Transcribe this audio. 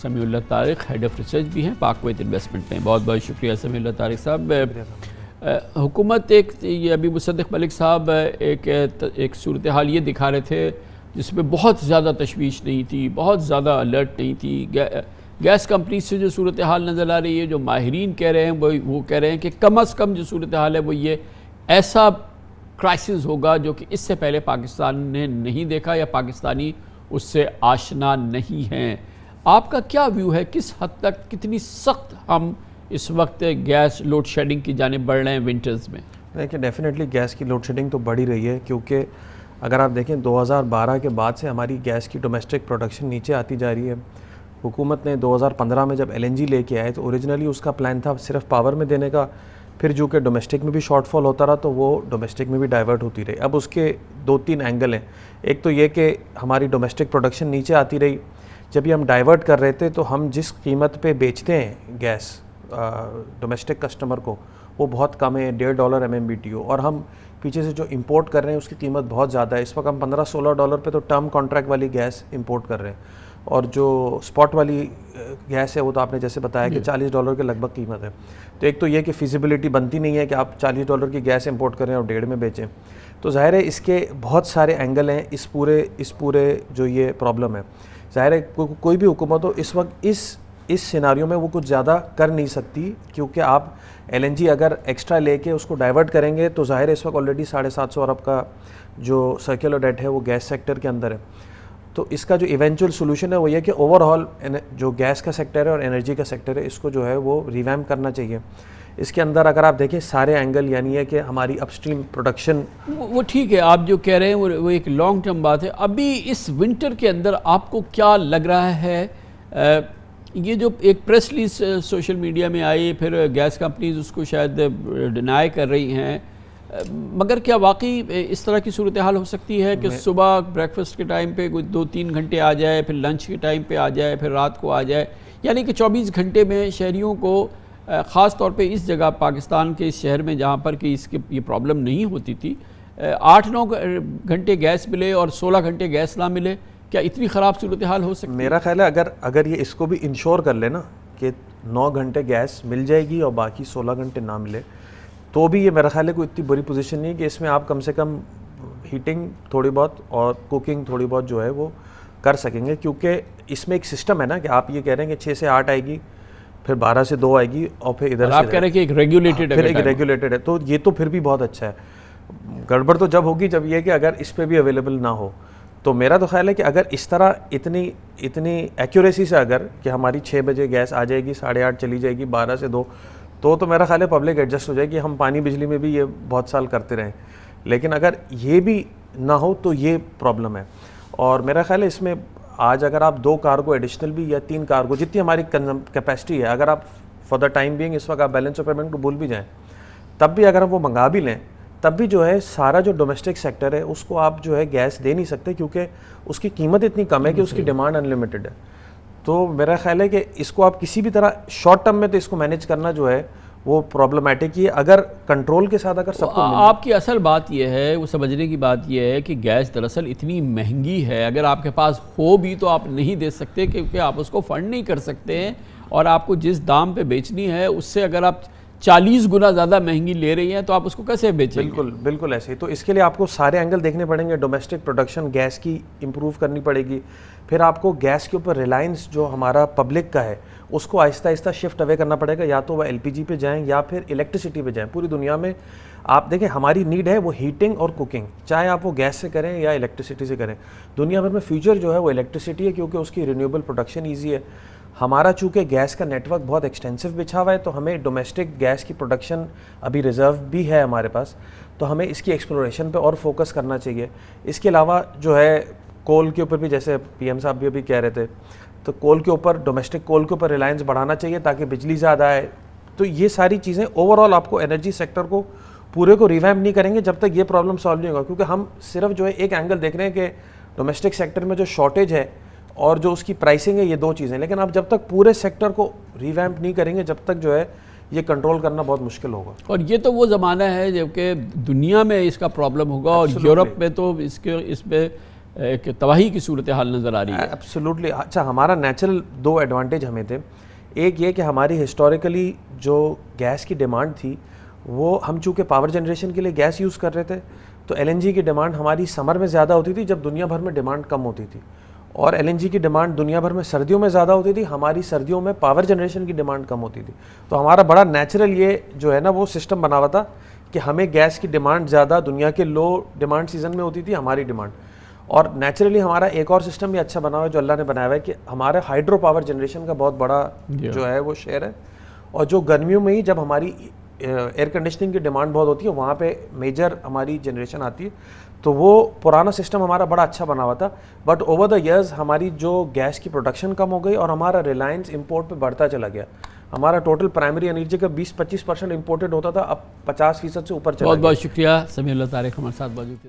Sami Allah Tariq head of research بھی ہیں پاک کویت انویسٹمنٹ میں. بہت بہت شکریہ سمیع اللہ طارق صاحب. حکومت یہ ابھی مصدق ملک صاحب ایک صورتحال یہ دکھا رہے تھے جس میں بہت زیادہ تشویش نہیں تھی, بہت زیادہ الرٹ نہیں تھی. گیس کمپنی سے جو صورتحال نظر آ رہی ہے, جو ماہرین کہہ رہے ہیں وہ کہہ رہے ہیں کہ کم از کم جو صورتحال ہے وہ یہ ایسا کرائسس ہوگا جو کہ اس سے پہلے پاکستان نے نہیں دیکھا یا پاکستانی اس سے آشنا نہیں ہیں. آپ کا کیا ویو ہے, کس حد تک کتنی سخت ہم اس وقت گیس لوڈ شیڈنگ کی جانب بڑھ رہے ہیں ونٹرز میں؟ دیکھیں ڈیفینیٹلی گیس کی لوڈ شیڈنگ تو بڑھ ہی رہی ہے, کیونکہ اگر آپ دیکھیں 2012 کے بعد سے ہماری گیس کی ڈومیسٹک پروڈکشن نیچے آتی جا رہی ہے. حکومت نے 2015 میں جب LNG لے کے آئے تو اوریجنلی اس کا پلان تھا صرف پاور میں دینے کا, پھر جو کہ ڈومیسٹک میں بھی شارٹ فال ہوتا رہا تو وہ ڈومیسٹک میں بھی ڈائیورٹ ہوتی رہی. اب اس کے 2-3 اینگل ہیں. ایک تو یہ کہ ہماری ڈومیسٹک پروڈکشن نیچے آتی رہی, جب یہ ہم ڈائیورٹ کر رہے تھے تو ہم جس قیمت پہ بیچتے ہیں گیس ڈومیسٹک کسٹمر کو وہ بہت کم ہے, $1.5 MMBTU, اور ہم پیچھے سے جو امپورٹ کر رہے ہیں اس کی قیمت بہت زیادہ ہے. اس وقت ہم $15-16 پہ تو ٹرم کانٹریکٹ والی گیس امپورٹ کر رہے ہیں, اور جو اسپاٹ والی گیس ہے وہ تو آپ نے جیسے بتایا کہ $40 کے لگ بھگ قیمت ہے. تو ایک تو یہ کہ فیزیبلٹی بنتی نہیں ہے کہ آپ $40 کی گیس امپورٹ کریں اور 1.5 میں بیچیں. تو ظاہر ہے اس کے بہت سارے اینگل ہیں اس پورے جو یہ پرابلم ہے. ظاہر ہے کوئی بھی حکومت ہو اس وقت اس سیناریو میں وہ کچھ زیادہ کر نہیں سکتی, کیونکہ آپ LNG اگر ایکسٹرا لے کے اس کو ڈائیورٹ کریں گے تو ظاہر ہے اس وقت آلریڈی 750 ارب کا جو سرکولر ڈیٹ ہے وہ گیس سیکٹر کے اندر ہے. تو اس کا جو ایونچول سولوشن ہے وہ یہ کہ اوور آل جو گیس کا سیکٹر ہے اور انرجی کا سیکٹر ہے اس کو جو ہے وہ ریویمپ کرنا چاہیے. اس کے اندر اگر آپ دیکھیں سارے اینگل, یعنی ہے کہ ہماری اپ اسٹریم پروڈکشن وہ ٹھیک ہے, آپ جو کہہ رہے ہیں وہ ایک لانگ ٹرم بات ہے. ابھی اس ونٹر کے اندر آپ کو کیا لگ رہا ہے, یہ جو ایک پریس ریلیز سوشل میڈیا میں آئی, پھر گیس کمپنیز اس کو شاید ڈینائی کر رہی ہیں, مگر کیا واقعی اس طرح کی صورتحال ہو سکتی ہے کہ صبح بریکفسٹ کے ٹائم پہ 2-3 گھنٹے آ جائے, پھر لنچ کے ٹائم پہ آ جائے, پھر رات کو آ جائے, یعنی کہ 24 گھنٹے میں شہریوں کو, خاص طور پہ اس جگہ پاکستان کے اس شہر میں جہاں پر کہ اس کی یہ پرابلم نہیں ہوتی تھی, 8-9 گھنٹے گیس ملے اور 16 گھنٹے گیس نہ ملے؟ کیا اتنی خراب صورتحال ہو سکتی ہے؟ میرا خیال ہے اگر یہ اس کو بھی انشور کر لے نا کہ 9 گھنٹے گیس مل جائے گی اور باقی 16 گھنٹے نہ ملے, تو بھی یہ میرا خیال ہے کوئی اتنی بری پوزیشن نہیں ہے کہ اس میں آپ کم سے کم ہیٹنگ تھوڑی بہت اور کوکنگ تھوڑی بہت جو ہے وہ کر سکیں گے. کیونکہ اس میں ایک سسٹم ہے نا کہ آپ یہ کہہ رہے ہیں کہ 6 سے 8 آئے گی, پھر 12 سے 2 آئے گی, اور پھر ادھر سے آپ کہہ رہے ہیں کہ ایک ریگولیٹڈ ہے. تو یہ تو پھر بھی بہت اچھا ہے. گڑبڑ تو جب ہوگی جب یہ کہ اگر اس پہ بھی اویلیبل نہ ہو. تو میرا تو خیال ہے کہ اگر اس طرح اتنی ایکوریسی سے اگر کہ ہماری 6 بجے گیس آ جائے گی, 8:30 چلی جائے گی, 12 سے 2, تو میرا خیال ہے پبلک ایڈجسٹ ہو جائے گی. ہم پانی بجلی میں بھی یہ بہت سال کرتے رہیں, لیکن اگر یہ بھی نہ ہو تو یہ پرابلم ہے. اور میرا خیال ہے اس میں آج اگر آپ 2 کارگو ایڈیشنل بھی یا 3 کارگو جتنی ہماری کیپیسٹی ہے, اگر آپ فار دا ٹائم بینگ اس وقت آپ بیلنس آف پیمنٹ کو بھول بھی جائیں, تب بھی اگر ہم وہ منگا بھی لیں, تب بھی جو ہے سارا جو ڈومیسٹک سیکٹر ہے اس کو آپ جو ہے گیس دے نہیں سکتے, کیونکہ اس کی قیمت اتنی کم ہے کہ اس کی ڈیمانڈ انلمیٹڈ ہے. تو میرا خیال ہے کہ اس کو آپ کسی بھی طرح شارٹ ٹرم میں تو اس کو مینیج کرنا جو ہے وہ پرابلمٹک ہی ہے. اگر کنٹرول کے ساتھ اگر سب کو آپ کی اصل بات یہ ہے, وہ سمجھنے کی بات یہ ہے کہ گیس دراصل اتنی مہنگی ہے, اگر آپ کے پاس ہو بھی تو آپ نہیں دے سکتے, کیونکہ آپ اس کو فنڈ نہیں کر سکتے ہیں, اور آپ کو جس دام پہ بیچنی ہے اس سے اگر آپ 40 گنا زیادہ مہنگی لے رہی ہیں تو آپ اس کو کیسے بیچیں گے؟ بالکل ایسے ہی. تو اس کے لیے آپ کو سارے اینگل دیکھنے پڑیں گے. ڈومیسٹک پروڈکشن گیس کی امپروو کرنی پڑے گی, پھر آپ کو گیس کے اوپر ریلائنس جو ہمارا پبلک کا ہے اس کو آہستہ آہستہ شفٹ اوے کرنا پڑے گا, یا تو وہ LPG پہ جائیں یا پھر الیکٹریسٹی پہ جائیں. پوری دنیا میں آپ دیکھیں ہماری نیڈ ہے وہ ہیٹنگ اور کوکنگ, چاہے آپ وہ گیس سے کریں یا الیکٹریسٹی سے کریں. دنیا بھر میں فیوچر جو ہے وہ الیکٹریسٹی ہے, کیونکہ اس کی رینیویبل پروڈکشن ایزی ہے. ہمارا چونکہ گیس کا نیٹ ورک بہت ایکسٹینسو بچھا ہوا ہے, تو ہمیں ڈومیسٹک گیس کی پروڈکشن ابھی ریزرو بھی ہے ہمارے پاس, تو ہمیں اس کی ایکسپلوریشن پہ اور فوکس کرنا چاہیے. اس کے علاوہ جو ہے کول کے اوپر بھی, جیسے PM صاحب بھی ابھی کہہ رہے تھے, تو کول کے اوپر, ڈومیسٹک کول کے اوپر ریلائنس بڑھانا چاہیے تاکہ بجلی زیادہ آئے. تو یہ ساری چیزیں اوور آل آپ کو انرجی سیکٹر کو پورے کو ریویمپ نہیں کریں گے جب تک یہ پرابلم سالو نہیں ہوگا. کیونکہ ہم صرف جو ہے ایک اینگل دیکھ رہے ہیں کہ ڈومیسٹک سیکٹر میں جو شارٹیج ہے اور جو اس کی پرائسنگ ہے, یہ 2 چیزیں, لیکن آپ جب تک پورے سیکٹر کو ریویمپ نہیں کریں گے جب تک جو ہے یہ کنٹرول کرنا بہت مشکل ہوگا. اور یہ تو وہ زمانہ ہے جب کہ دنیا میں اس کا پرابلم ہوگا, اور یورپ میں تو اس پہ ایک تباہی کی صورتحال نظر آ رہی ہے. ایبسولوٹلی. اچھا ہمارا نیچرل دو ایڈوانٹیج ہمیں تھے. ایک یہ کہ ہماری ہسٹوریکلی جو گیس کی ڈیمانڈ تھی وہ ہم چونکہ پاور جنریشن کے لیے گیس یوز کر رہے تھے تو ایل این جی کی ڈیمانڈ ہماری سمر میں زیادہ ہوتی تھی جب دنیا بھر میں ڈیمانڈ کم ہوتی تھی, اور ایل این جی کی ڈیمانڈ دنیا بھر میں سردیوں میں زیادہ ہوتی تھی, ہماری سردیوں میں پاور جنریشن کی ڈیمانڈ کم ہوتی تھی. تو ہمارا بڑا نیچرل یہ جو ہے نا وہ سسٹم بنا ہوا تھا کہ ہمیں گیس کی ڈیمانڈ زیادہ دنیا کے لو ڈیمانڈ سیزن میں ہوتی تھی ہماری ڈیمانڈ. اور نیچرلی ہمارا ایک اور سسٹم بھی اچھا بنا ہوا ہے جو اللہ نے بنایا ہوا ہے کہ ہمارے ہائیڈرو پاور جنریشن کا بہت بڑا جو ہے وہ شیئر ہے, اور جو گرمیوں میں ہی جب ہماری ایئر کنڈیشننگ کی ڈیمانڈ بہت ہوتی ہے وہاں پہ میجر ہماری جنریشن آتی ہے. تو وہ پرانا سسٹم ہمارا بڑا اچھا بنا ہوا تھا. بٹ اوور دا ایئرز ہماری جو گیس کی پروڈکشن کم ہو گئی اور ہمارا ریلائنس امپورٹ پہ بڑھتا چلا گیا. ہمارا ٹوٹل پرائمری انرجی کا 20-25% امپورٹڈ ہوتا تھا, اب 50% سے اوپر چلا گیا. بہت بہت شکریہ سمیع اللہ طارق ہمارے ساتھ موجود تھے.